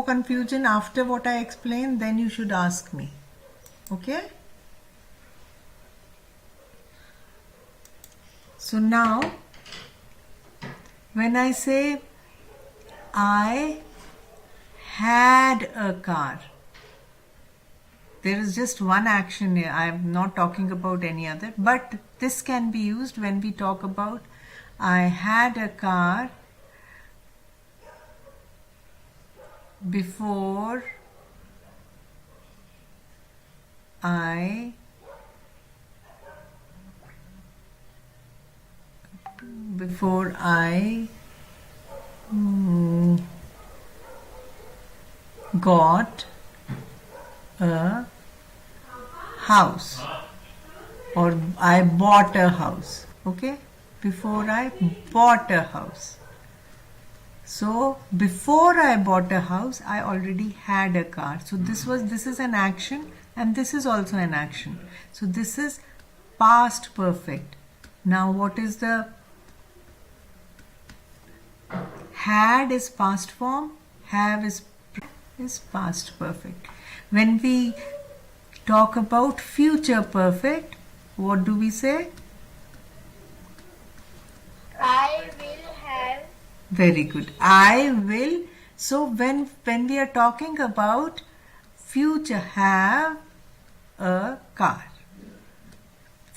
confusion after what I explained, then you should ask me. Okay? So now, when I say I had a car, there is just one action here. I am not talking about any other, but this can be used when we talk about I had a car before I got a house, or I bought a house. Okay, before I bought a house. So before I bought a house, I already had a car. So this is an action, and this is also an action. So this is past perfect. Now what is the had is past form, have is past perfect. When we talk about future perfect, what do we say? I will have. Very good. I will. So when we are talking about future, have a car.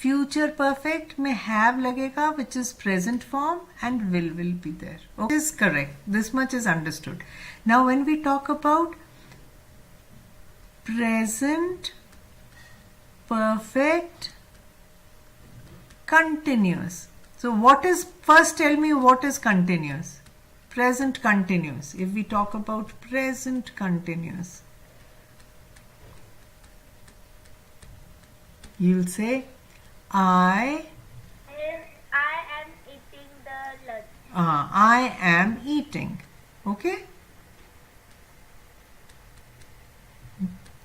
Future perfect में have लगेगा, which is present form, and will be there. Okay, this is correct. This much is understood. Now when we talk about present perfect continuous. So what is, first tell me what is continuous? Present continuous. If we talk about present continuous, you'll say I am eating the lunch. I am eating. Okay?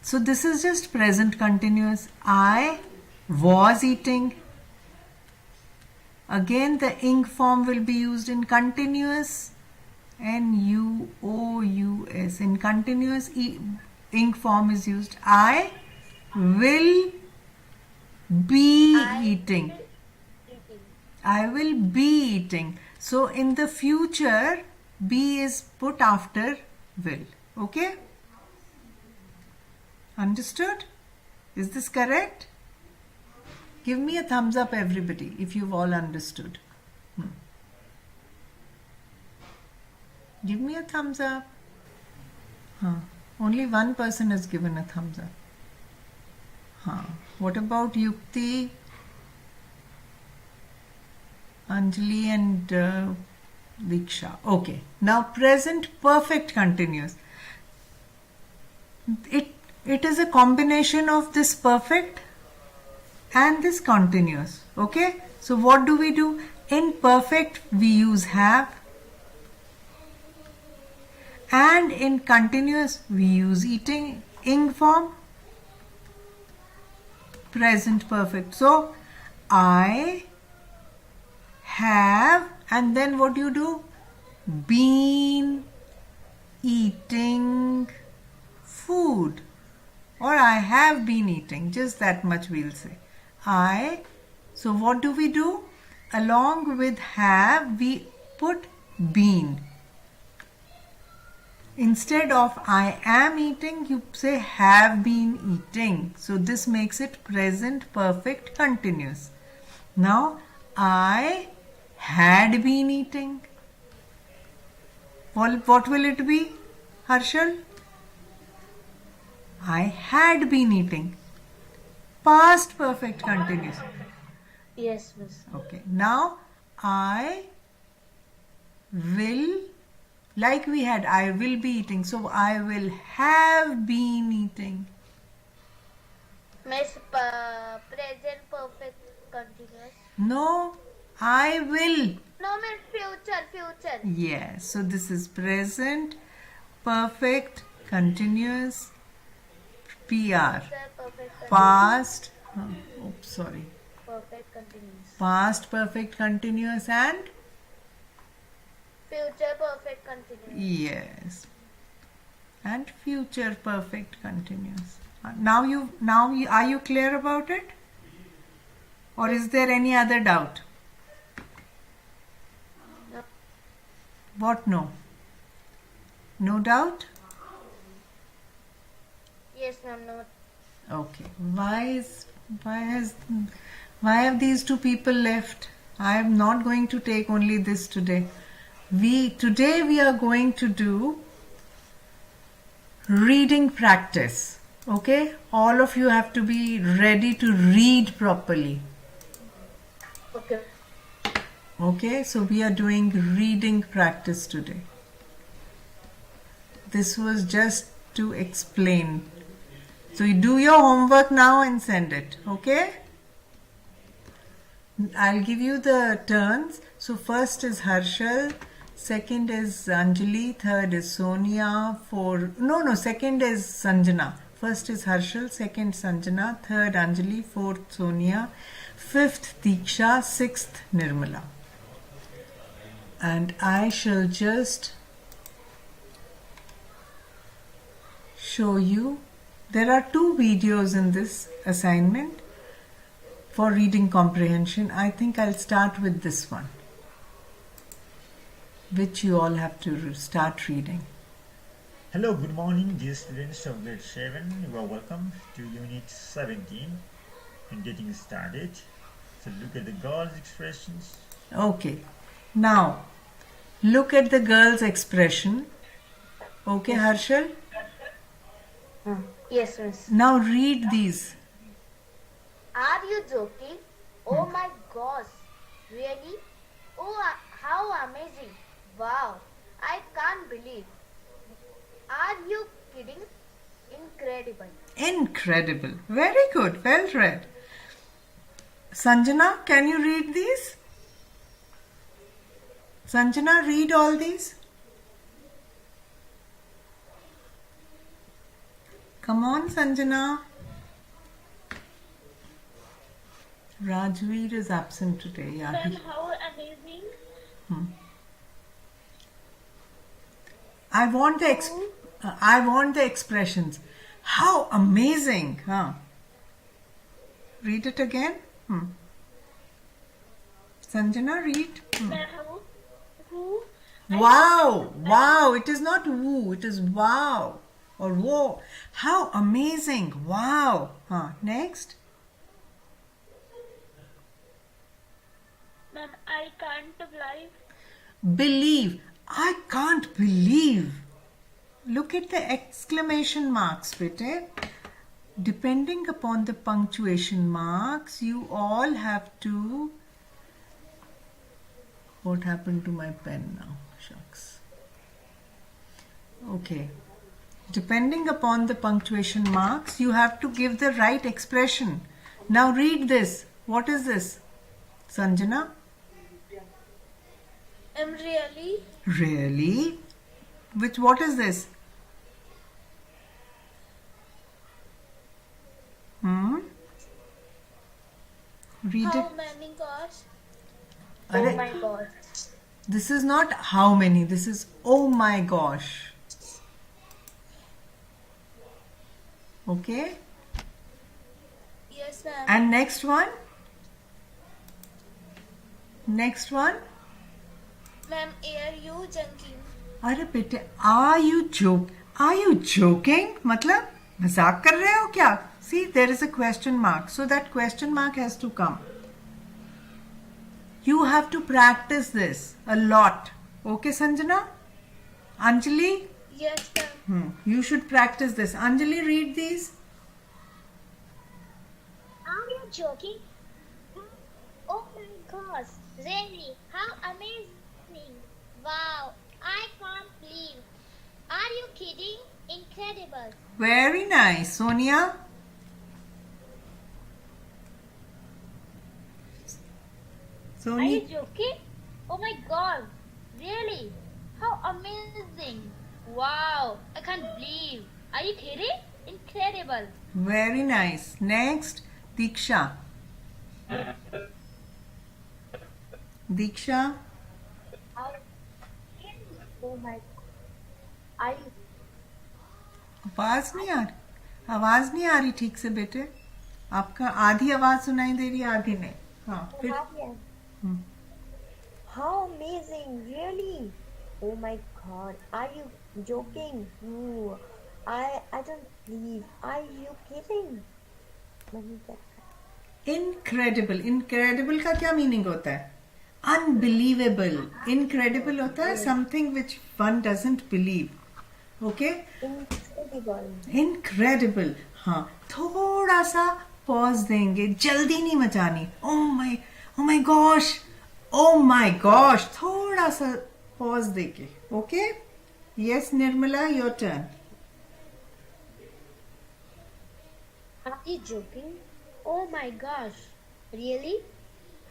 So this is just present continuous. I was eating. Again, the ing form will be used in continuous. N-U-O-U-S. In continuous, ing form is used. I will be eating. I will be eating. So in the future, be is put after will. Okay? Understood? Is this correct? Give me a thumbs up, everybody, if you've all understood. Give me a thumbs up. Only one person has given a thumbs up. What about Yukti, Anjali and Diksha? Okay. Now present perfect continuous. It is a combination of this perfect and this continuous. Okay. So what do? In perfect we use have, and in continuous we use eating, ing form, present perfect. So I have, and then what do? Been eating food, or I have been eating, just that much we'll say. So what do? Along with have we put been. Instead of I am eating, you say have been eating. So this makes it present perfect continuous. Now I had been eating. What will it be, Harshal? I had been eating. Past perfect continuous. Yes, miss. Okay. Now I will, like we had, I will be eating. So I will have been eating. Miss, present perfect continuous. No, I will. No, miss, future. Yes. So this is present perfect continuous. PR. Perfect Past. perfect continuous. Past perfect continuous and Future perfect continuous. yes. and future perfect continuous. Now are you clear about it? Or is there any other doubt? No. What no? No doubt? Yes, ma'am. No. Okay. Why have these two people left? I am not going to take only this today. Today we are going to do reading practice. Okay? All of you have to be ready to read properly. Okay. Okay? So we are doing reading practice today. This was just to explain. So you do your homework now and send it. Okay? I'll give you the turns. So first is Harshal, second is Anjali, third is Sonia, second is Sanjana. First is Harshal, second Sanjana, third Anjali, fourth Sonia, fifth Diksha, sixth Nirmala. And I shall just show you. There are 2 videos in this assignment for reading comprehension. I think I'll start with this one, which you all have to start reading. Hello, good morning, dear students of grade 7. You are welcome to unit 17 and getting started. So look at the girls' expressions. Okay. Now, look at the girl's expression. Okay, Harshal? Yes, miss. Now read these. Are you joking? Oh my gosh. Really? Oh, how amazing. Wow. I can't believe. Are you kidding? Incredible. Incredible. Very good. Well read. Sanjana, can you read these? Sanjana, read all these. Come on, Sanjana. Rajveer is absent today. Yeah. Ma'am, how amazing. I want the expressions. How amazing, huh? Read it again. Sanjana, read. Ma'am, who? Wow, wow. It is not woo. It is wow or whoa. How amazing. Wow. Next. Ma'am, I can't believe. Believe. I can't believe. Look at the exclamation marks, bete. Depending upon the punctuation marks, you all have to... What happened to my pen now? Shucks. Okay. Depending upon the punctuation marks, you have to give the right expression. Now read this. What is this? Sanjana? Really? Really? What is this? Read How it. many gods? Arre, Oh my god. This is not how many. This is oh my gosh. Okay? Yes, ma'am. And next one? Next one? Ma'am, are you joking? अरे बेटे, are you joking? मतलब मजाक कर रहे हो क्या? See, there is a question mark. So that question mark has to come. You have to practice this a lot. Okay, Sanjana? Anjali? Yes, ma'am. You should practice this. Anjali, read these. Are you joking? Oh my gosh. Really? How amazing. Wow. I can't believe. Are you kidding? Incredible. Very nice. Sonia? Are you Sonia? joking? Oh my god. Really? How amazing. Wow. I can't believe. Are you kidding? Incredible. Very nice. Next, Diksha. Diksha? Oh my. I आवाज नहीं आ रही ठीक से बेटे. आपका आधी आवाज सुनाई दे रही है, आधी नहीं. हाँ फिर. हम्म. How amazing, really? Oh my god, are you joking? No, I don't believe. Are you kidding? Mummy क्या? Incredible. Incredible का क्या मीनिंग होता है? Unbelievable. Incredible होता है something which one doesn't believe. Okay? Incredible. Incredible. हाँ, थोड़ा सा पॉज देंगे, जल्दी नहीं मचानी. Oh my gosh. Oh my gosh. थोड़ा सा पॉज देके. Okay? Yes, Nirmala, your turn. Are you joking? Oh my gosh, really?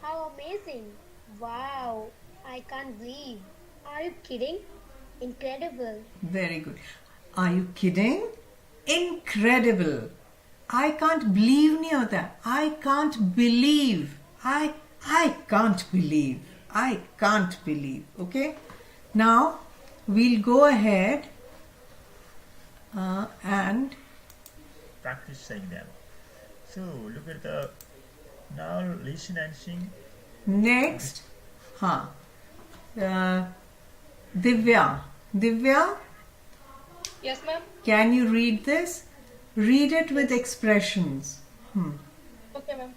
How amazing! Wow, I can't believe. Are you kidding? Incredible. Very good. Are you kidding? Incredible. I can't believe नहीं होता. I can't believe. I can't believe. I can't believe. Okay? Now we'll go ahead and Practice saying them. So look at the, now listen and sing. next. हाँ. Divya. Yes, ma'am. Can you read this? Read it with expressions. Okay, ma'am.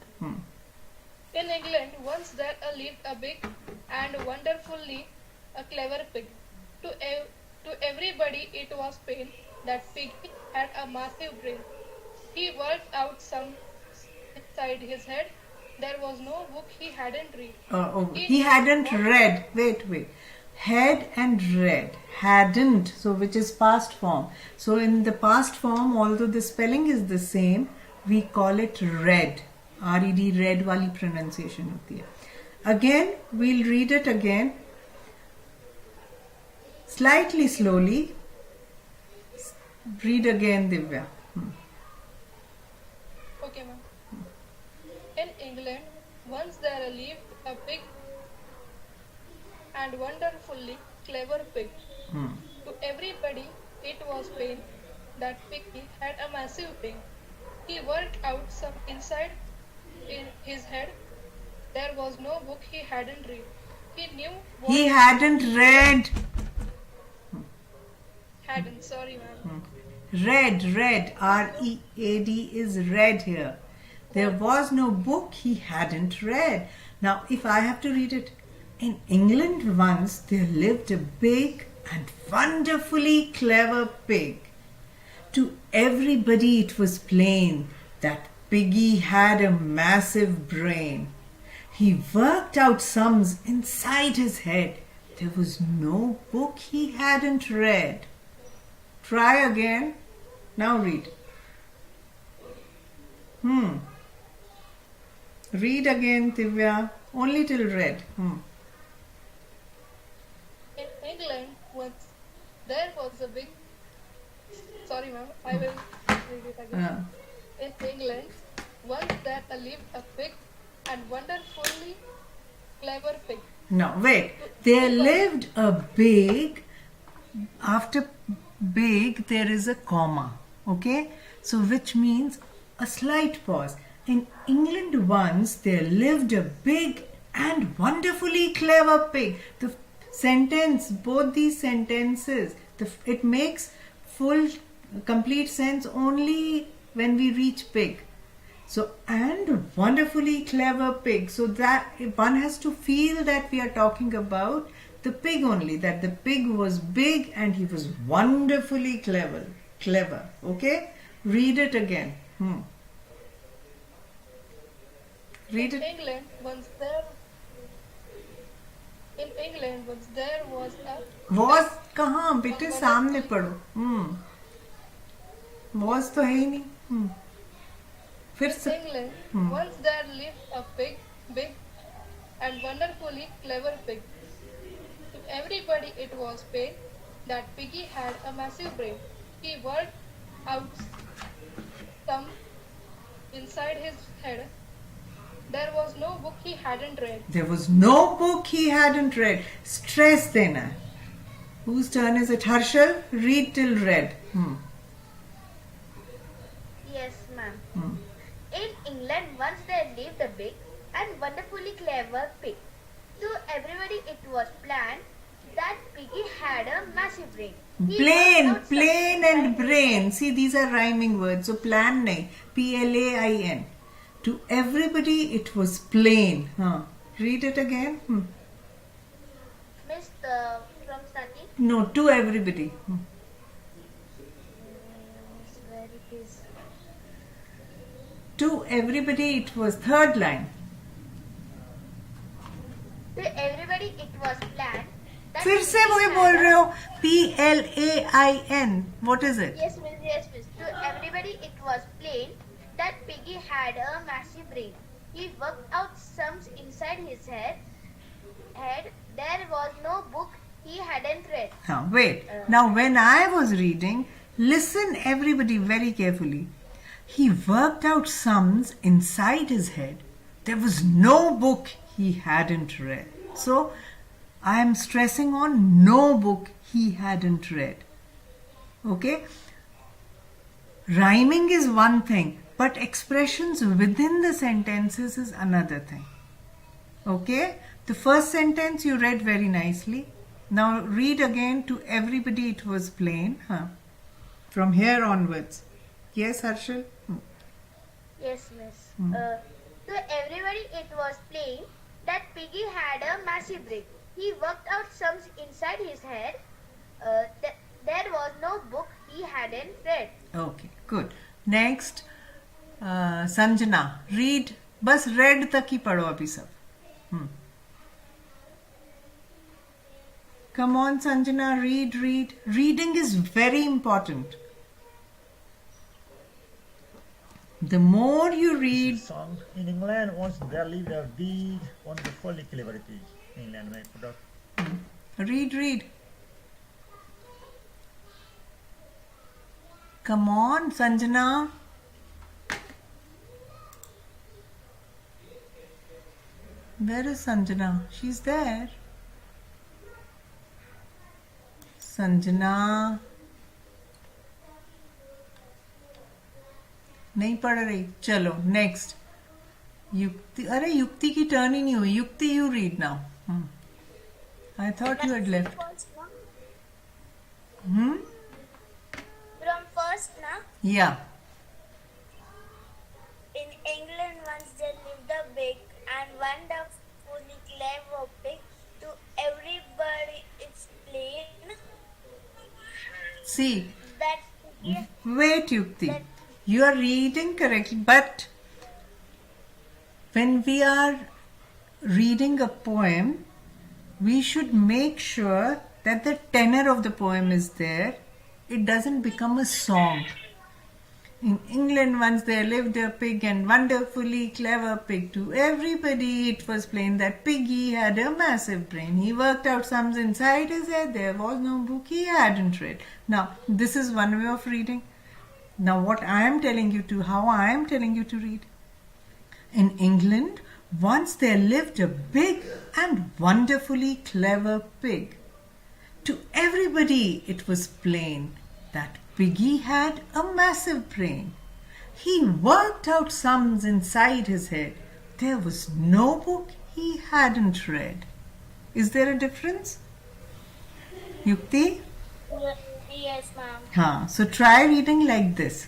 In England, once there lived a big and wonderfully a clever pig. To everybody, it was plain that pig had a massive brain. He worked out some inside his head. There was no book he hadn't read. He hadn't read. Wait. Had and read. Hadn't. So which is past form. So in the past form, although the spelling is the same, we call it read. R-E-D, read wali pronunciation होती है. Again, we'll read it again. Slightly slowly. Read again, Divya. Okay, ma'am. In England, once there lived a big and wonderfully clever pig. To everybody, it was plain that Piggy had a massive brain. He worked out some inside in his head. There was no book he hadn't read. He knew what He hadn't read. hadn't. Sorry, ma'am. Read. R-E-A-D is read here. There was no book he hadn't read. Now, if I have to read it. In England once there lived a big and wonderfully clever pig. To everybody it was plain that Piggy had a massive brain. He worked out sums inside his head. There was no book he hadn't read. Try again. Now read. Read again, Divya. Only till read. In England, once there was a big. Sorry, ma'am. I will read it again. In England, once there lived a big and wonderfully clever pig. No, wait. There lived a big. After big, there is a comma. Okay? So, which means a slight pause. In England once, there lived a big and wonderfully clever pig. The sentence, both these sentences, it makes full, complete sense only when we reach pig. So, and wonderfully clever pig. So that one has to feel that we are talking about the pig only, that the pig was big and he was wonderfully clever. Okay? Read it again. Read it. In England, once there was a. Was कहाँ बेटे सामने पढ़ो. Was तो है ही नहीं. फिर In से. England, once there lived a big and wonderfully clever pig. To everybody it was plain that Piggy had a massive brain. He worked out some inside his head. There was no book he hadn't read. There was no book he hadn't read. Stress देना. Whose turn is it? Harshal? Read till read. wonderfully clever pig. To everybody it was planned that Piggy had a massive brain. Plain and brain. See, these are rhyming words. So plan nahi. Plain. To everybody it was plain. Read it again. Miss from starting. No, to everybody. Where it is. To everybody it was third line. To everybody it was planned that फिर से Piggy वही had बोल a- रहे हो. PLAIN. What is it? Yes, miss. To everybody it was plain that Piggy had a massive brain. He worked out sums inside his head. There was no book he hadn't read. Wait. Now, when I was reading, listen everybody very carefully. He worked out sums inside his head. There was no book he hadn't read. So, I am stressing on no book he hadn't read. Okay? Rhyming is one thing, but expressions within the sentences is another thing. Okay? The first sentence you read very nicely. Now read again. To everybody it was plain. From here onwards. Yes, Harshal? Yes, miss. To everybody it was plain that Piggy had a massive brain. He worked out sums inside his head. There was no book he hadn't read. Okay, good. Next, Sanjana. Read. बस read तक ही पढ़ो अभी सब. Come on, Sanjana, read. Reading is very important. The more you read, Song. In England, once there lived a big, wonderfully clever pig. England, my product. read. Come on, Sanjana. Where is Sanjana? She's there. Sanjana. नहीं पढ़ रही. चलो next. युक्ति. अरे युक्ति की turn ही नहीं हुई. युक्ति, you read now. I thought you had left. From first, na? Yeah. In England once there lived a big and wonderfully clever pig. To everybody it's plain See, that wait, Yukti. You are reading correctly, but when we are reading a poem, we should make sure that the tenor of the poem is there. It doesn't become a song. In England once there lived a pig and wonderfully clever pig. To everybody it was plain that Piggy had a massive brain. He worked out sums inside his head. There was no book he hadn't read. Now, this is one way of reading. Now, what I am telling you to, how I am telling you to read. In England, once there lived a big and wonderfully clever pig. To everybody it was plain that Piggy had a massive brain. He worked out sums inside his head. There was no book he hadn't read. Is there a difference? Yukti? yes, ma'am. So try reading like this.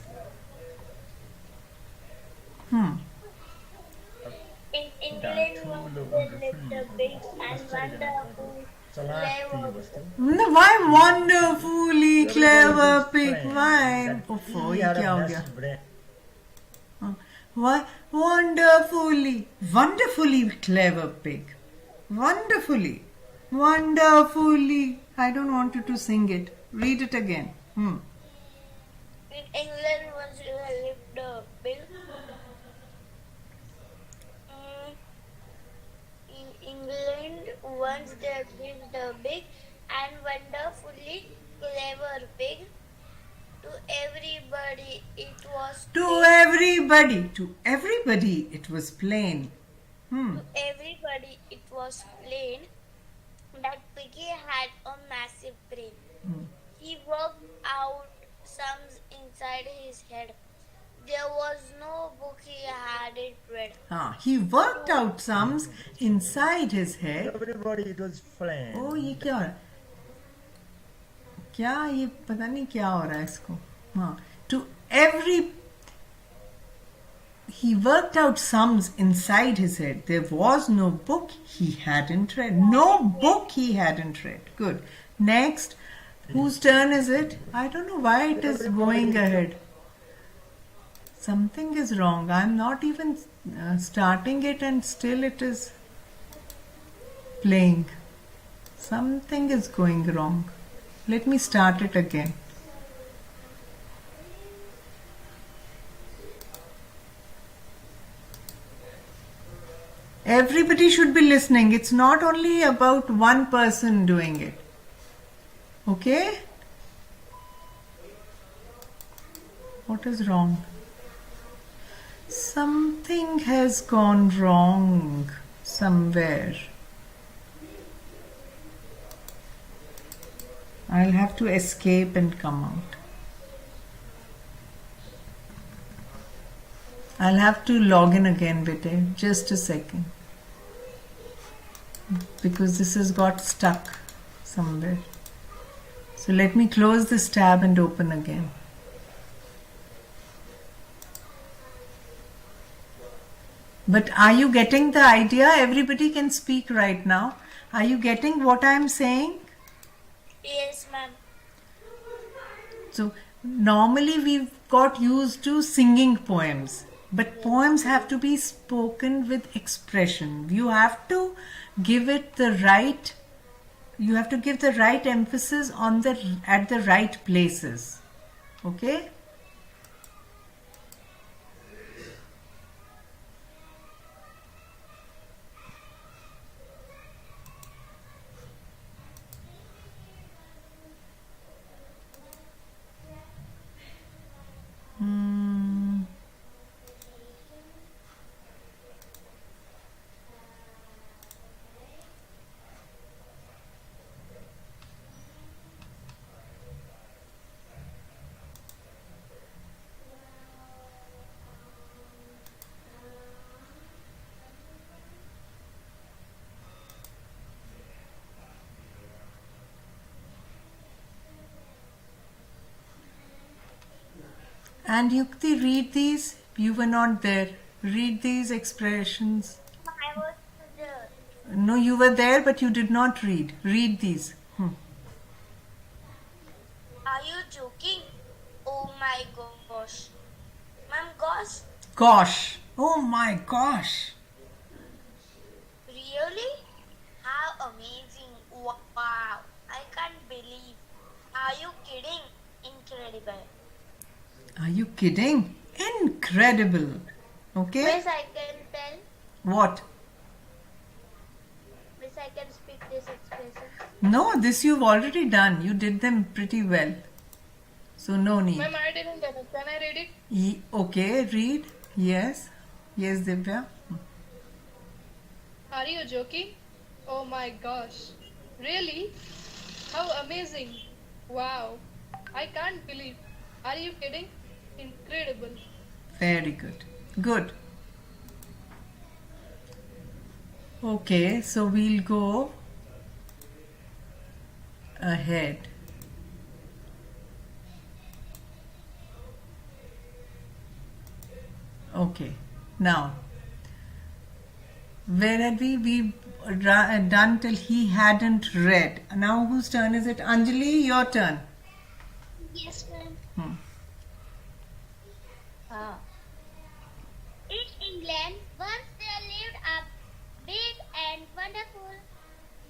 In England once there lived a big and wonderful clever Why wonderfully clever pig? Why? Oh, ये क्या हो गया? Why wonderfully clever pig. Wonderfully. I don't want you to sing it. Read it again. In England once there lived a big. In England once there lived a big and wonderfully clever pig. To everybody it was To everybody it was plain. To everybody it was plain that Piggy had a massive brain. He worked out sums inside his head. there was no book he hadn't read. He worked out sums inside his head. Everybody, it was fun. ओ ये क्या हो रहा है क्या ये पता नहीं क्या हो रहा है इसको हाँ to every he worked out sums inside his head. There was no book he hadn't read. No book he hadn't read. Good. Next, whose turn is it? I don't know why it is going ahead. Something is wrong. I'm not even starting it and still it is playing. Something is going wrong. Let me start it again. Everybody should be listening. It's not only about one person doing it. Okay? What is wrong? Something has gone wrong somewhere. I'll have to escape and come out. I'll have to log in again, Vite. Just a second. Because this has got stuck somewhere. So let me close this tab and open again. But are you getting the idea? Everybody can speak right now. Are you getting what I'm saying? Yes, ma'am. So normally we've got used to singing poems. But poems have to be spoken with expression. You have to give it the right, you have to give the right emphasis on at the right places. Okay? And Yukti, read these. You were not there. Read these expressions. I was there. No, you were there, but you did not read. Read these. Are you joking? Oh my gosh. Ma'am, gosh? Gosh. Oh my gosh. Really? How amazing. Wow. I can't believe. Are you kidding? Incredible. Are you kidding? Incredible. Okay? Miss, I can tell. What? Miss, I can speak this expression. No, this you've already done. You did them pretty well. So no need. Ma'am, I didn't get it. Can I read it? Okay, read. Yes. Yes, Divya. Are you joking? Oh my gosh. Really? How amazing. Wow. I can't believe. Are you kidding? Incredible. Very good. Good. Okay, so we'll go ahead. Okay, now, where had we done till he hadn't read. Now whose turn is it? Anjali, your turn. Yes, ma'am. In England, once there lived a big and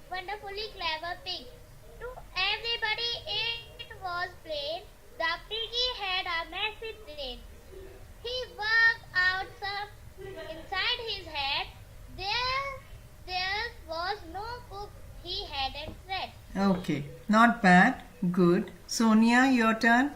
wonderfully clever pig. To everybody, it was plain. The piggy had a massive brain. He worked out some inside his head. There was no book he hadn't read. Okay, not bad. Good. Sonia, your turn.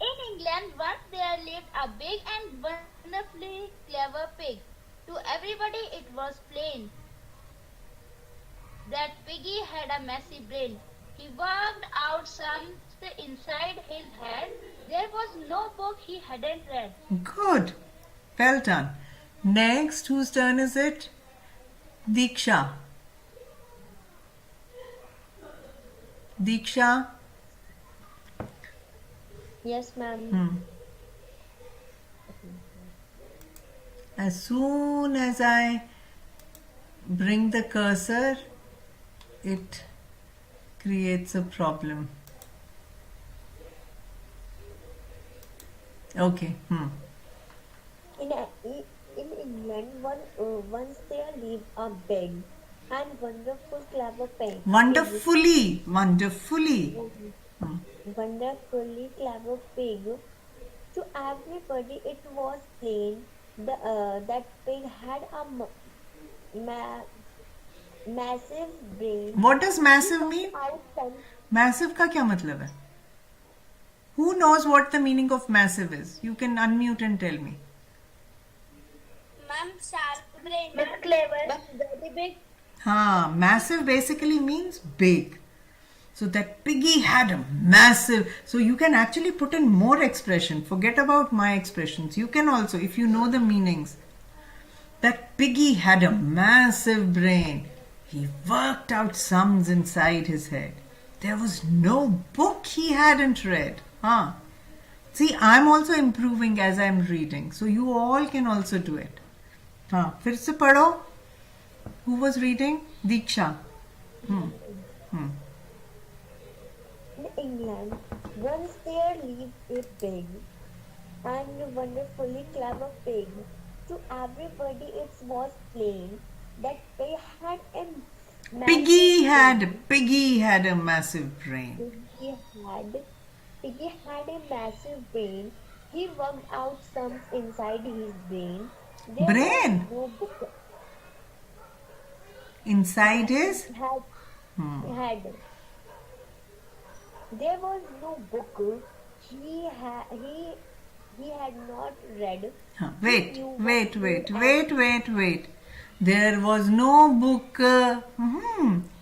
In England, once there lived a big and wonderfully clever pig. To everybody, it was plain that piggy had a messy brain. He worked out some inside his head. There was no book he hadn't read. Good. Well done. Next, whose turn is it? Diksha. Diksha. Yes, ma'am. As soon as I bring the cursor, it creates a problem. Okay. In England, once there lived a big and wonderful clever pig. Wonderfully. Wonderfully clever pig. To everybody, it was plain that pig had a massive brain. What does massive mean? Out some Massive का क्या मतलब है? Who knows what the meaning of massive is? You can unmute and tell me. Ma'am, sharp brain. But clever. But very big. Massive basically means big. So that piggy had a massive. So you can actually put in more expression. Forget about my expressions. You can also, if you know the meanings. That piggy had a massive brain. He worked out sums inside his head. There was no book he hadn't read. See, I'm also improving as I'm reading. So you all can also do it. फिर से पढ़ो. Who was reading? Diksha. In England, once there lived a big and wonderfully clever pig. To everybody, it was plain that pig had a Piggy had a massive brain. Piggy had a massive brain. He worked out sums inside his brain. There Brain? was no book Inside his? had. There was no book he had not read. Wait. There was no book.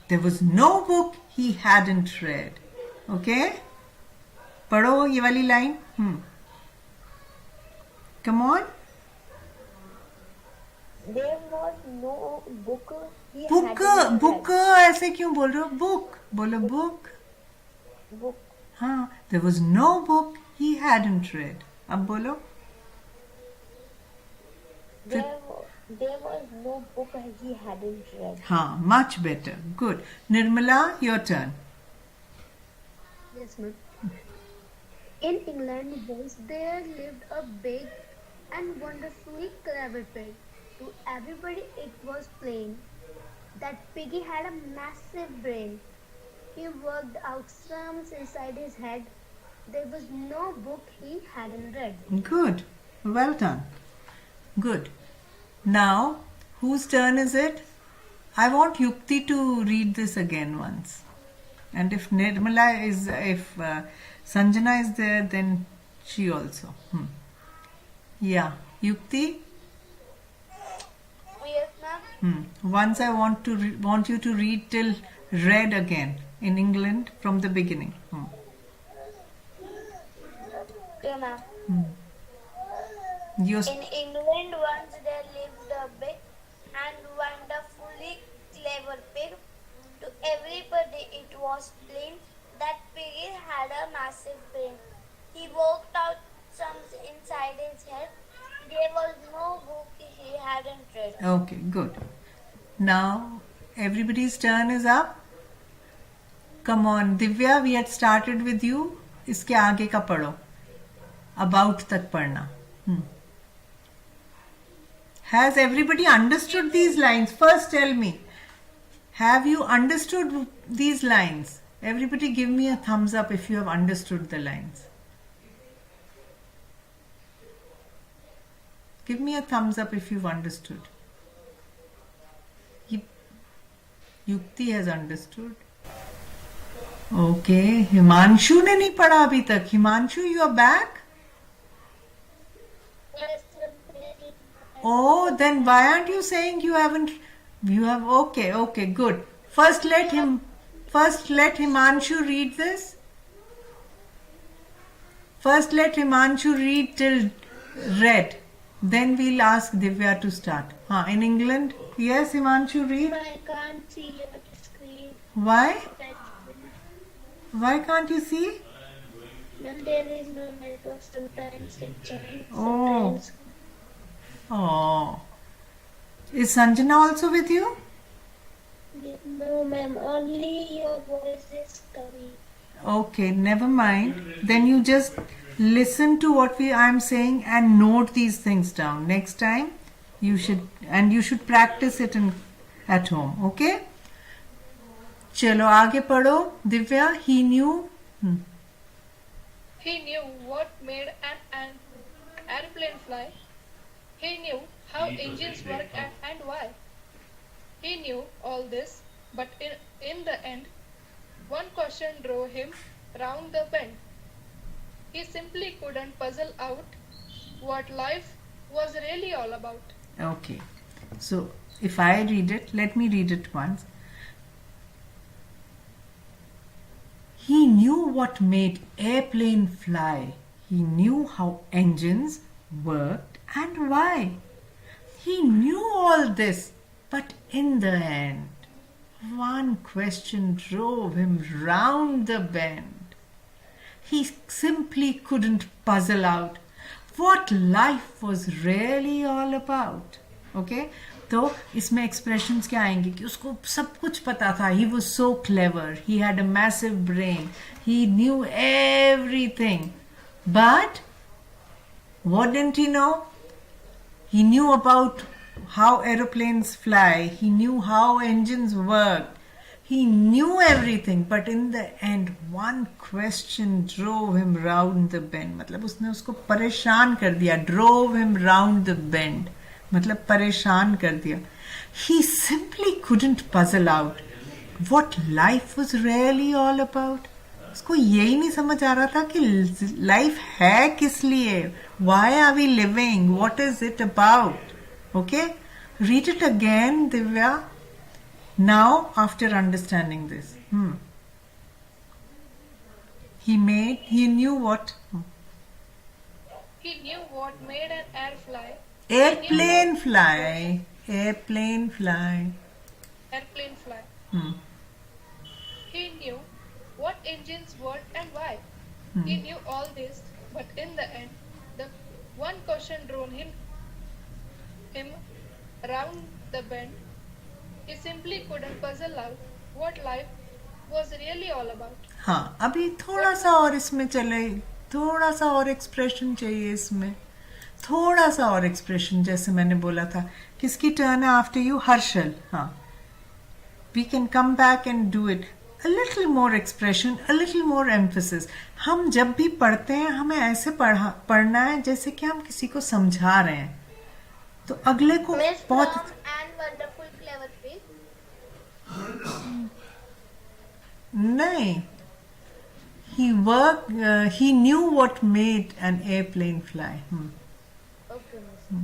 There was no book he hadn't read. Okay? पढ़ो ये वाली line. Come on. There was no book he Book hadn't book ऐसे क्यों बोल रहे हो? Book बोलो book. read. Book. There was no book he hadn't read. अब बोलो. There was no book he hadn't read. Much better. Good. Nirmala, your turn. Yes, ma'am. In England, once there lived a big and wonderfully clever pig. To everybody, it was plain that piggy had a massive brain. He worked out sums inside his head. There was no book he hadn't read. Good. Well done. Good. Now, whose turn is it? I want Yukti to read this again once. And if Nirmala Sanjana is there, then she also. Yeah. Yukti? Yes, ma'am. Once I want you to read till red again in England from the beginning. Okay, ma'am. In England, once there lived a big and wonderfully clever pig. To everybody, it was plain that piggy had a massive brain. He worked out sums inside his head. There was no book he hadn't read. Okay, good. Now, everybody's turn is up. Come on, Divya, we had started with you. इसके आगे का पढ़ो. About तक पढ़ना. Has everybody understood these lines? First tell me. Have you understood these lines? Everybody give me a thumbs up if you have understood the lines. Give me a thumbs up if you've understood. Yukti has understood. Okay. Himanshu ने नहीं पढ़ा अभी तक. Himanshu, you are back? Yes, Oh, then why aren't you saying you haven't? You have. Okay, good. First let him. First, let Himanshu read this. First, let Himanshu read till red. Then we'll ask Divya to start. In England? Yes, Himanshu, read. I can't see your screen. Why? Why can't you see? When there is no network, sometimes it joins. Oh. Sometimes Oh. Is Sanjana also with you? no, ma'am. Only your voice is coming. Okay, never mind. Then you just listen to what I'm saying and note these things down. Next time you should practice it at home. Okay? Chalo, आगे पढ़ो. Divya, he knew. He knew what made an airplane fly. He knew how engines work and why. He knew all this, but in the end, one question drove him round the bend. He simply couldn't puzzle out what life was really all about. Okay. So, if I read it, let me read it once. He knew what made airplane fly. He knew how engines worked and why. He knew all this, but in the end, one question drove him round the bend. He simply couldn't puzzle out what life was really all about. Okay? तो इसमें expressions क्या आएंगे कि उसको सब कुछ पता था. He was so clever. He had a massive brain. He knew everything. But what didn't he know? He knew about how aeroplanes fly. He knew how engines work. He knew everything, but in the end, one question drove him round the bend. मतलब उसने उसको परेशान कर दिया. Drove him round the bend. मतलब परेशान कर दिया. He simply couldn't puzzle out what life was really all about. उसको यही नहीं समझ आ रहा था कि life है किस लिए. Why are we living? What is it about? Okay? Read it again, Divya. Now, after understanding this. He knew what? He knew what made an air fly. Airplane fly. Airplane fly. Airplane fly. He knew what engines worked and why. He knew all this, but in the end, the one question drove him round the bend. He simply couldn't puzzle out what life was really all about. हाँ, अभी थोड़ा सा और इसमें चले, थोड़ा सा और एक्सप्रेशन चाहिए इसमें, थोड़ा सा और एक्सप्रेशन. जैसे मैंने बोला था, किसकी टर्न है आफ्टर यू? हर्षल. हाँ, we can come back and do it. A little more expression, a little more emphasis. हम जब भी पढ़ते हैं, हमें ऐसे पढ़ना है जैसे कि हम किसी को समझा रहे हैं. तो अगले को बहुत and wonderful clever pig. नहीं. He knew what made an airplane fly. Okay, miss.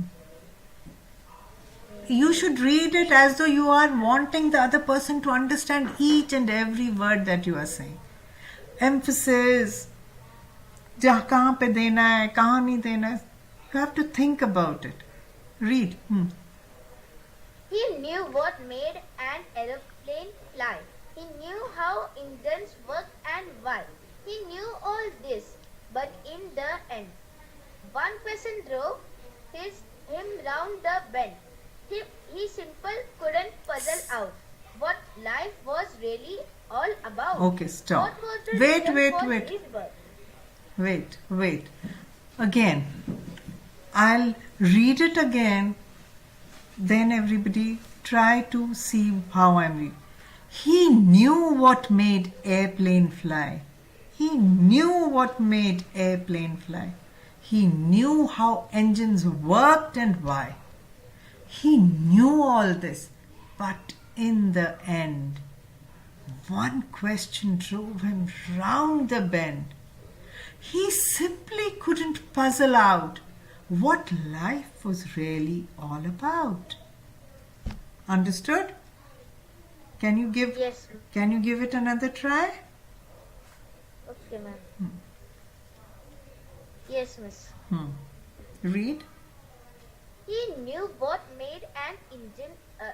You should read it as though you are wanting the other person to understand each and every word that you are saying. Emphasis. कहाँ पे देना है, कहाँ नहीं देना है. You have to think about it. Read. He knew what made an aeroplane fly. He knew how engines work and why. He knew all this, but in the end, one question drove him round the bend. He simply couldn't puzzle out what life was really all about. Okay, stop. What was the Wait, reason wait, for wait. his birth? Wait. Again. I'll read it again. Then everybody try to see how I'm reading. He knew what made airplane fly. He knew what made airplane fly. He knew how engines worked and why. He knew all this, but in the end, one question drove him round the bend. He simply couldn't puzzle out what life was really all about. Understood? Can you give Yes. it another try? Okay, ma'am. Yes, miss. Read. He knew what made an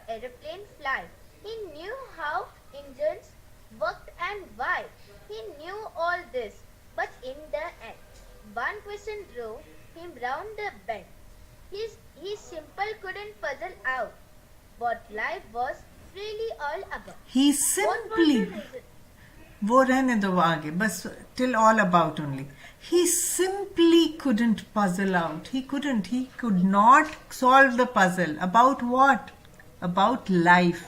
aeroplane fly. He knew how engines worked and why. He knew all this, but in the end, one question drove him round the bend. He simple couldn't puzzle out what life was really all about. He What was simply, the reason? वो रहने दो आगे, बस till all about only. He simply couldn't puzzle out. He could not solve the puzzle. About what? About life.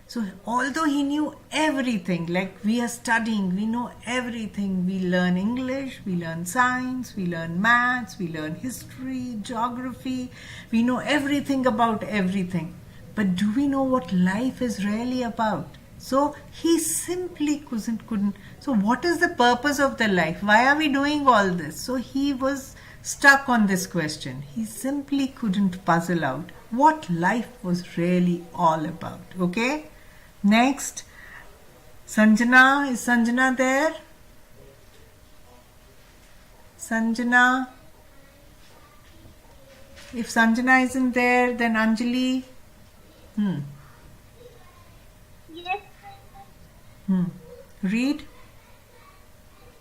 So although he knew everything, like we are studying, we know everything. We learn English, we learn science, we learn maths, we learn history, geography. We know everything about everything. But do we know what life is really about? So he simply couldn't. So what is the purpose of the life? Why are we doing all this? So he was stuck on this question. He simply couldn't puzzle out what life was really all about. Okay? Next, Sanjana. Is Sanjana there? Sanjana. If Sanjana isn't there, then Anjali. Yes. Read.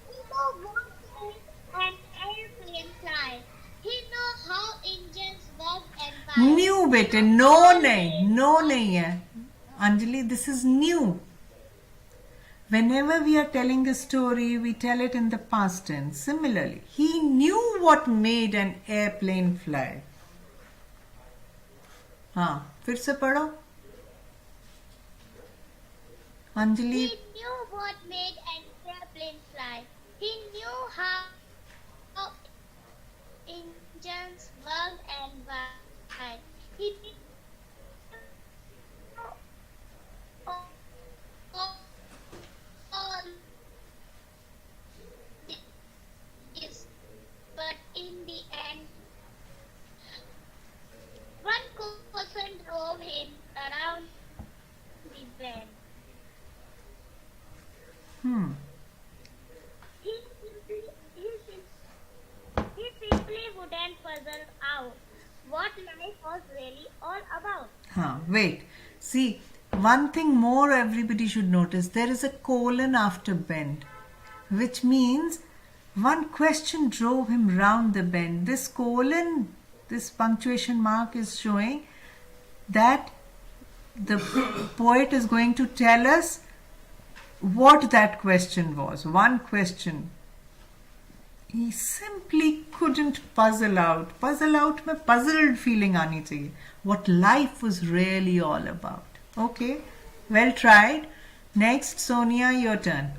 He knew what made an airplane fly. He knew how engines work and why. New bete, no nahi hai. Anjali, this is new. Whenever we are telling a story, we tell it in the past tense. Similarly, he knew what made an airplane fly. हाँ, फिर से पढ़ो. Anjali. He knew what made an airplane fly. He knew how engines work and why. He knew all this, but in the end, one question drove him around the bend. He simply wouldn't puzzle out what life was really all about. Wait. See, one thing more everybody should notice. There is a colon after bend, which means one question drove him round the bend. This colon, this punctuation mark is showing that the poet is going to tell us what that question was. One question. He simply couldn't puzzle out. Puzzle out में puzzled feeling आनी चाहिए. What life was really all about. Okay, well tried. Next, Sonia, your turn.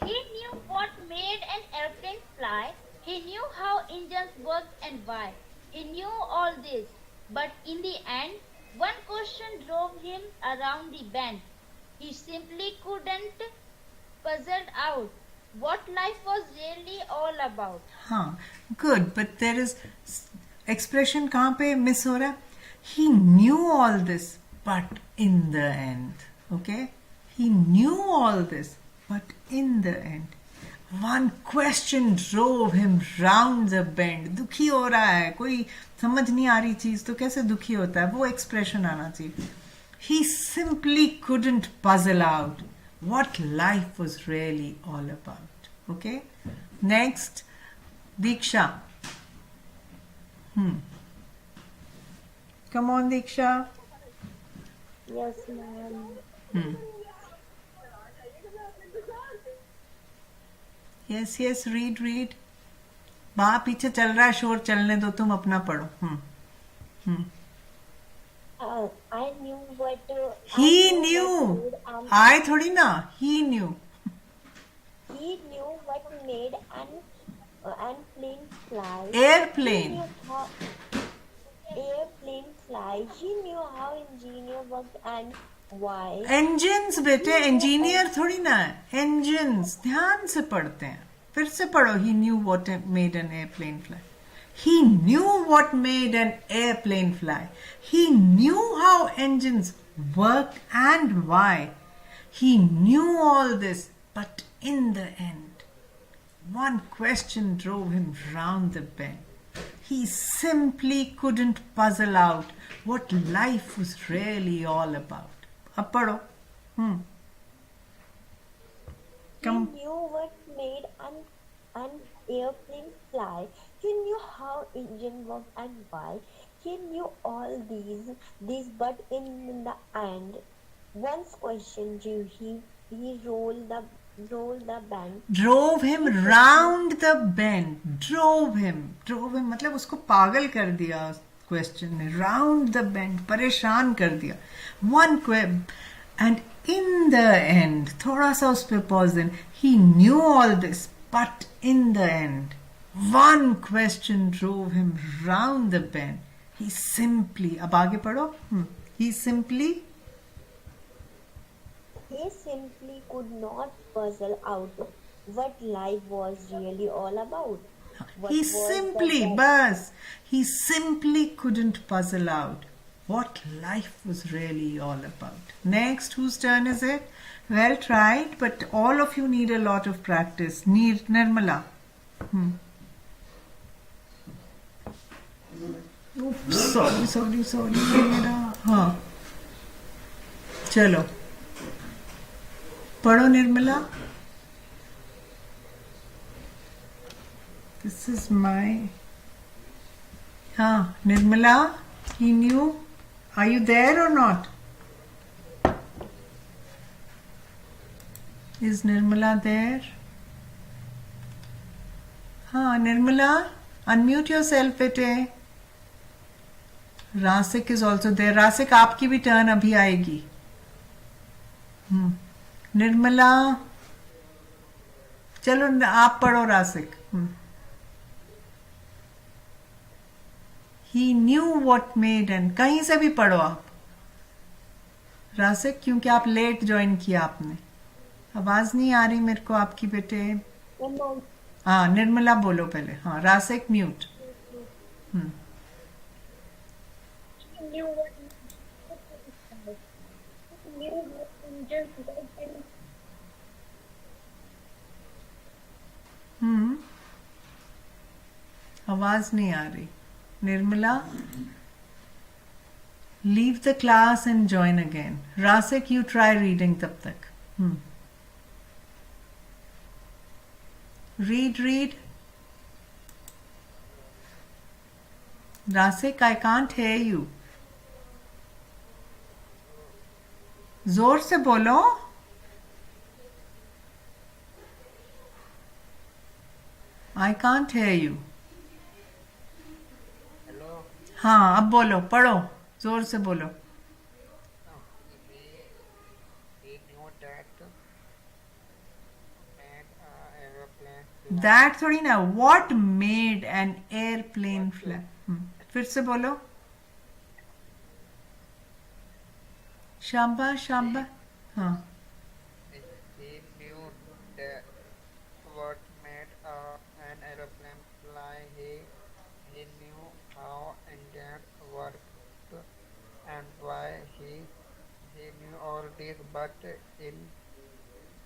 He knew what made an airplane fly. He knew how engines worked and why. He knew all this, but in the end, one question drove him around the bend. He simply couldn't puzzle out what life was really all about. Good, but there is expression कहाँ पे miss हो रहा है? He knew all this, but in the end, okay? He knew all this, but in the end, one question drove him round the bend. दुखी हो रहा है, कोई समझ नहीं आ रही चीज तो कैसे दुखी होता है? वो expression आना चाहिए. He simply couldn't puzzle out what life was really all about. Okay? Next, Diksha. Come on, Diksha. Yes, ma'am. Yes, read. वहाँ पीछे चल रहा है शोर, चलने दो, तुम अपना पढ़ो. I knew what. He knew. I थोड़ी ना. He knew. He knew what made an plane fly. Airplane. He knew how airplane fly. He knew how engineer worked and why. Engines बेटे, engineer थोड़ी ना है. Engines. ध्यान से पढ़ते हैं. फिर से पढ़ो. He knew what made an airplane fly. He knew what made an airplane fly. He knew how engines work and why. He knew all this, but in the end, one question drove him round the bend. He simply couldn't puzzle out what life was really all about. Ab padho. He knew what made an airplane fly. He knew how engine worked and why. He knew all these, but in the end, one question drew him. He rolled the bank. Drove him round the bend. Drove him मतलब उसको पागल कर दिया question ने. Round the bend, परेशान कर दिया. One question, and in the end, थोड़ा सा उस पे pause दें. He knew all this, but in the end, one question drove him round the bend. He simply, अब आगे पढ़ो. He simply could not puzzle out what life was really all about. He simply couldn't puzzle out what life was really all about. Next, whose turn is it? Well tried, but all of you need a lot of practice. Nirmala. Oops, sorry. हाँ, चलो पढ़ो Nirmala. This is my... Nirmala, he knew. Are you there or not? Is Nirmala there? Nirmala, unmute yourself, bete. Rasik is also there. Rasik, आपकी भी turn अभी आएगी. निर्मला, चलो आप पढ़ो रासिक. He knew what made and कहीं से भी पढ़ो आप रासिक, क्योंकि आप लेट ज्वाइन किया आपने. आवाज नहीं आ रही मेरे को आपकी बेटे. निर्मला बोलो पहले. रासिक म्यूट. आवाज नहीं आ रही. Nirmala, leave the class and join again. Rasik, you try reading तब तक. Read. Rasik, I can't hear you. जोर से बोलो. I can't hear you. हाँ, अब बोलो, पढ़ो, जोर से बोलो. That थोड़ी ना. What made an airplane fly? फिर से बोलो. शाबाश. हाँ. He knew that what made an aeroplane fly. He knew how engines worked and why. He knew all this, but in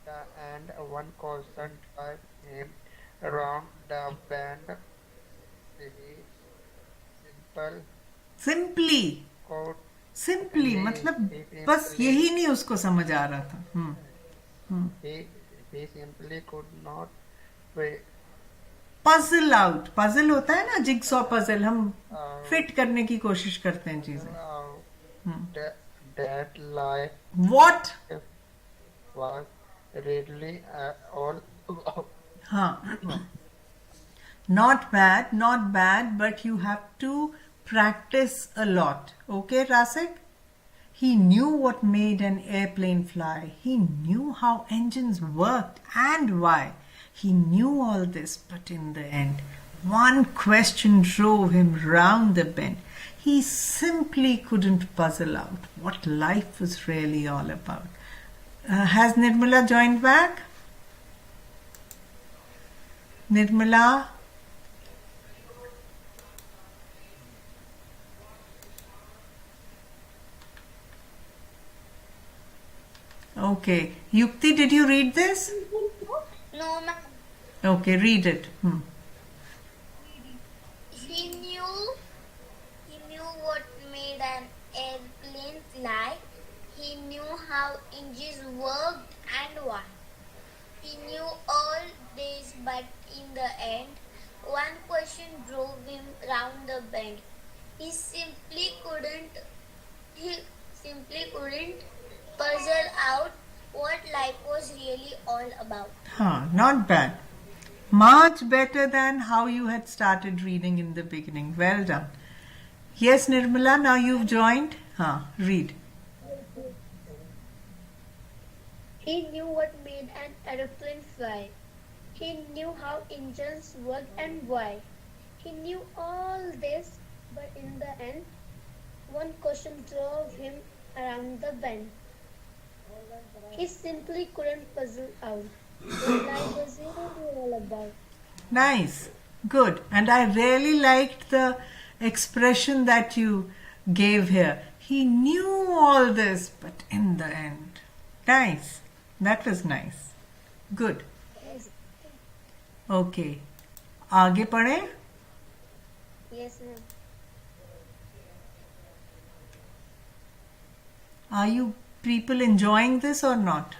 the end, one question drove him around the bend. He Simply मतलब बस यही नहीं उसको समझ आ रहा था. He simply could not puzzle out. Puzzle होता है ना, जिगसॉ पजल. हम फिट करने की कोशिश करते हैं चीजें. that life What? was really all about. Not bad, but you have to practice a lot. Okay, Rasik? He knew what made an airplane fly. He knew how engines worked and why. He knew all this, but in the end, one question drove him round the bend. He simply couldn't puzzle out what life was really all about. Has Nirmala joined back? Nirmala? Okay. Yukti, did you read this? No, ma'am. Okay, read it. He knew what made an airplane fly. He knew how engines worked and why. He knew all this, but in the end, one question drove him round the bend. He simply couldn't puzzle out what life was really all about. Not bad. Much better than how you had started reading in the beginning. Well done. Yes, Nirmala, now you've joined. Read. He knew what made an aeroplane fly. He knew how engines worked and why. He knew all this, but in the end, one question drove him around the bend. He simply couldn't puzzle out what life was really all about. Nice. Good. And I really liked the expression that you gave here. He knew all this, but in the end. Nice. That was nice. Good. Okay. आगे पढ़े? Yes, ma'am. Are you people enjoying this or not?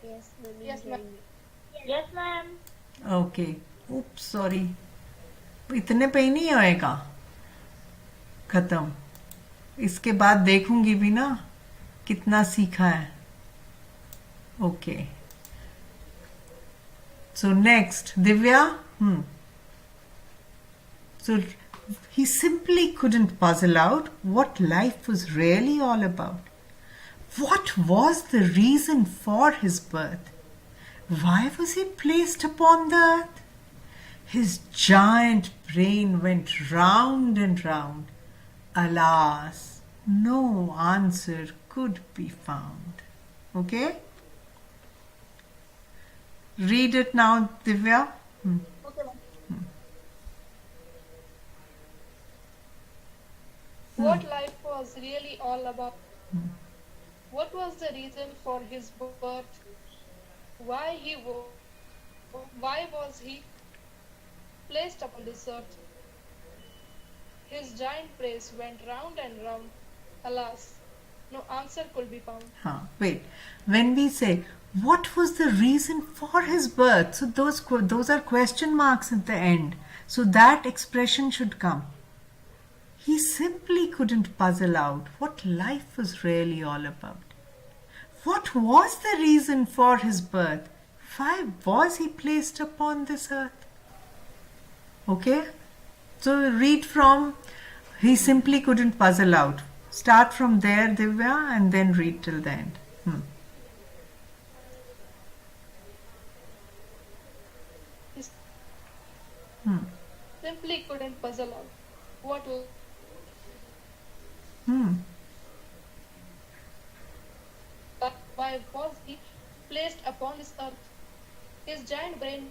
Yes, ma'am. Yes, ma'am. Yes, ma'am. Okay. Oops, sorry. इतने पे ही नहीं होएगा. खत्म. इसके बाद देखूंगी भी ना कितना सीखा है. Okay. So next, Divya. So he simply couldn't puzzle out what life was really all about. What was the reason for his birth? Why was he placed upon the earth? His giant brain went round and round. Alas, no answer could be found. Okay? Read it now, Divya. Okay, ma'am. What life was really all about. What was the reason for his birth? Why was he placed upon this earth? His giant brain went round and round. Alas, no answer could be found. Wait. When we say, what was the reason for his birth? So those are question marks at the end. So that expression should come. He simply couldn't puzzle out what life was really all about. What was the reason for his birth? Why was he placed upon this earth? Okay? So read from he simply couldn't puzzle out. Start from there, Divya, and then read till the end. Simply couldn't puzzle out what why was he placed upon this earth? His giant brain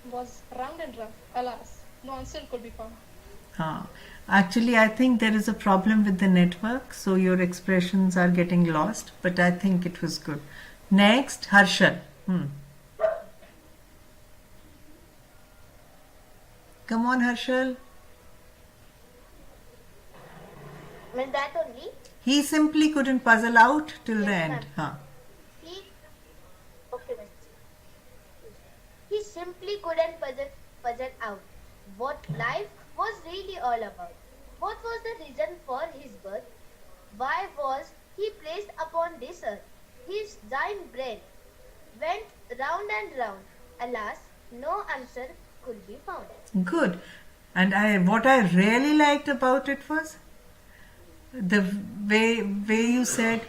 was round and round. Alas, no answer could be found. Actually, I think there is a problem with the network, so your expressions are getting lost, but I think it was good. Next, Harshal. Come on, Harshal. Well, that only. He simply couldn't puzzle out till the Yes, end. ma'am. He simply couldn't puzzle out what life was really all about. What was the reason for his birth? Why was he placed upon this earth? His giant brain went round and round. Alas, no answer could be found. Good. And what I really liked about it was the way you said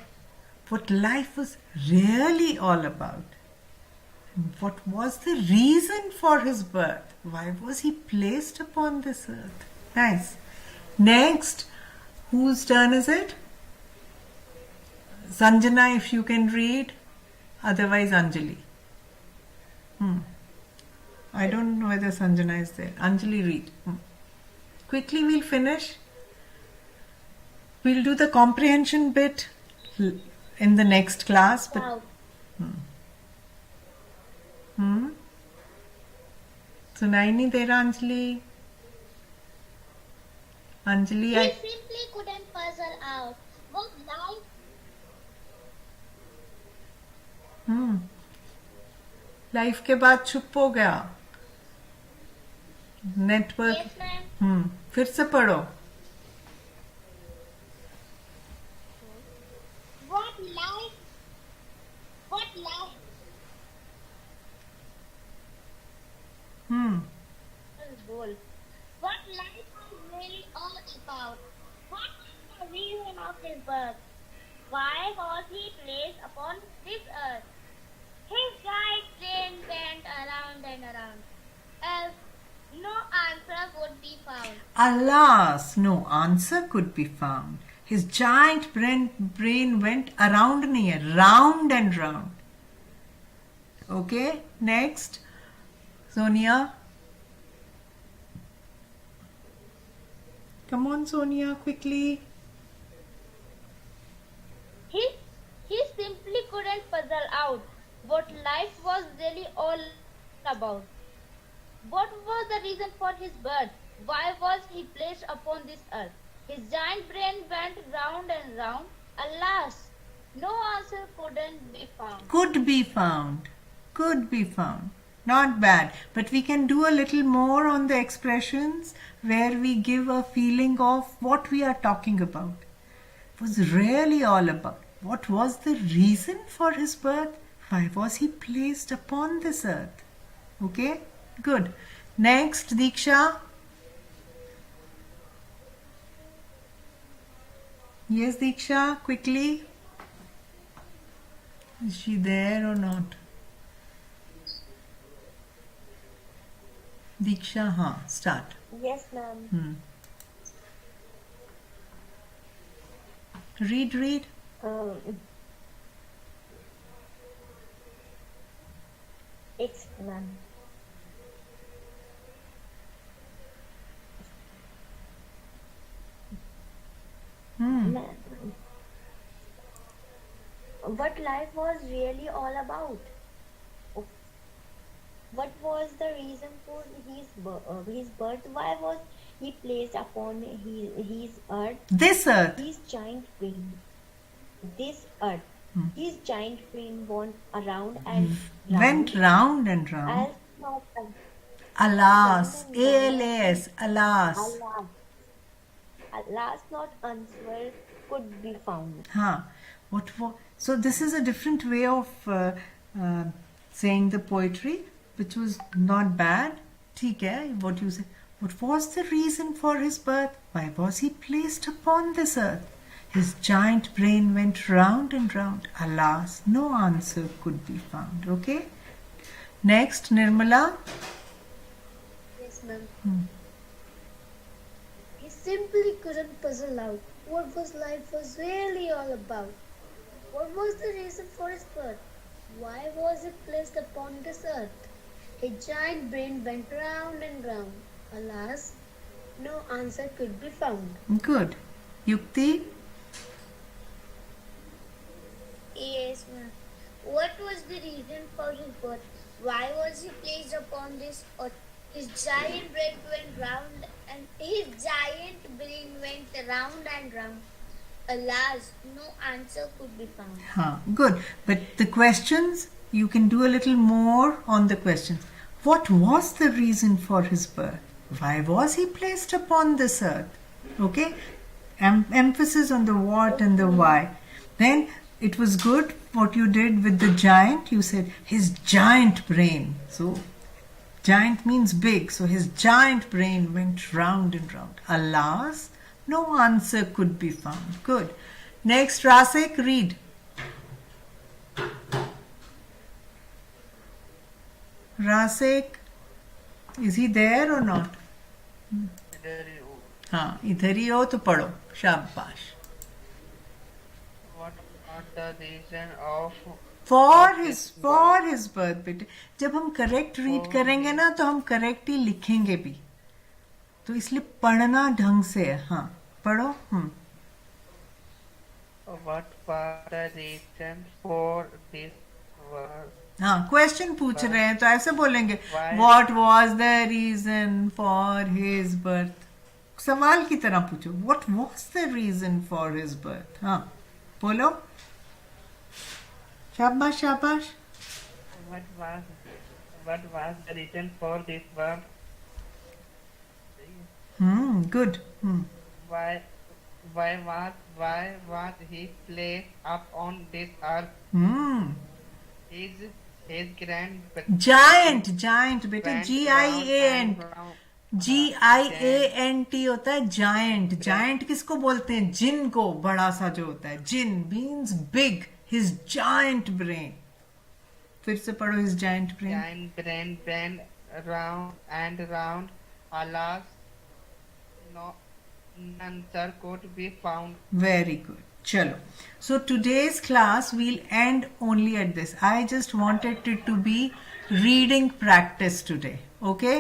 what life was really all about. What was the reason for his birth? Why was he placed upon this earth? Nice. Next, whose turn is it? Sanjana, if you can read. Otherwise, Anjali. I don't know whether Sanjana is there. Anjali, read. Quickly, we'll finish. We'll do the comprehension bit in the next class. But Wow. सुनाई नहीं दे रहा Anjali? Anjali, He simply couldn't puzzle out what life. Life के बाद चुप हो गया. Network. Yes, ma'am. फिर से पढ़ो. What life? What life? What life was really all about? What was the reason of his birth? Why was he placed upon this earth? His giant brain went around and around, as no answer would be found. Alas, no answer could be found. His giant brain went around नहीं है, round and round. Okay, next. Sonia. Come on, Sonia, quickly. He simply couldn't puzzle out what life was really all about. What was the reason for his birth? Why was he placed upon this earth? His giant brain went round and round. Alas, no answer couldn't be found. Could be found. Could be found. Not bad. But we can do a little more on the expressions where we give a feeling of what we are talking about. It was really all about. What was the reason for his birth? Why was he placed upon this earth? Okay? Good. Next, Diksha. Yes, Diksha, quickly. Is she there or not? Diksha, start. Yes, ma'am. Read. It's ma'am. Ma'am. What life was really all about? What was the reason for his birth? Why was he placed upon his earth? This earth. His giant brain. This earth. His giant brain went around and round. Went round and round. As not Alas. A-L-A-S. Alas. Alas, not answer could be found. So this is a different way of saying the poetry, which was not bad. ठीक है, what you say. What was the reason for his birth? Why was he placed upon this earth? His giant brain went round and round. Alas, no answer could be found. Okay? Next, Nirmala. Yes, ma'am. He simply couldn't puzzle out what life was really all about. What was the reason for his birth? Why was he placed upon this earth? His giant brain went round and round. Alas, no answer could be found. Good. Yukti. Yes, ma'am. What was the reason for his birth? Why was he placed upon this earth? His giant brain went round and round. Alas, no answer could be found. Good. But the questions, you can do a little more on the questions. What was the reason for his birth? Why was he placed upon this earth? Okay? Emphasis on the what and the why. Then it was good what you did with the giant. You said his giant brain. So giant means big. So his giant brain went round and round. Alas, no answer could be found. Good. Next, Rasik, read. Rasik, is he there or not? हाँ, इधर ही हो तो पढ़ो. शाबाश. What are the reason of For his birth, बेटे. जब हम correct read करेंगे ना तो हम correct ही लिखेंगे भी. तो इसलिए पढ़ना ढंग से है. हाँ, पढ़ो. What was the reason for this birth? हाँ, क्वेश्चन पूछ रहे हैं तो ऐसे बोलेंगे Why? What was the reason for his birth? सवाल की तरह पूछो What was the reason for his birth? हाँ, बोलो. शाबाश शाबाश. What was the reason for this birth? Good. Why was he placed up on this earth? His grand Giant बेटे went GIANT. round GIANT होता है giant. Giant किसको बोलते हैं? जिन को, बड़ा सा जो होता है. जिन means big. His giant brain. फिर से पढ़ो his giant brain. giant brain bent round and round. Alas, no answer could be found. Very good. Chalo. So today's class we'll end only at this. I just wanted it to be reading practice today. Okay?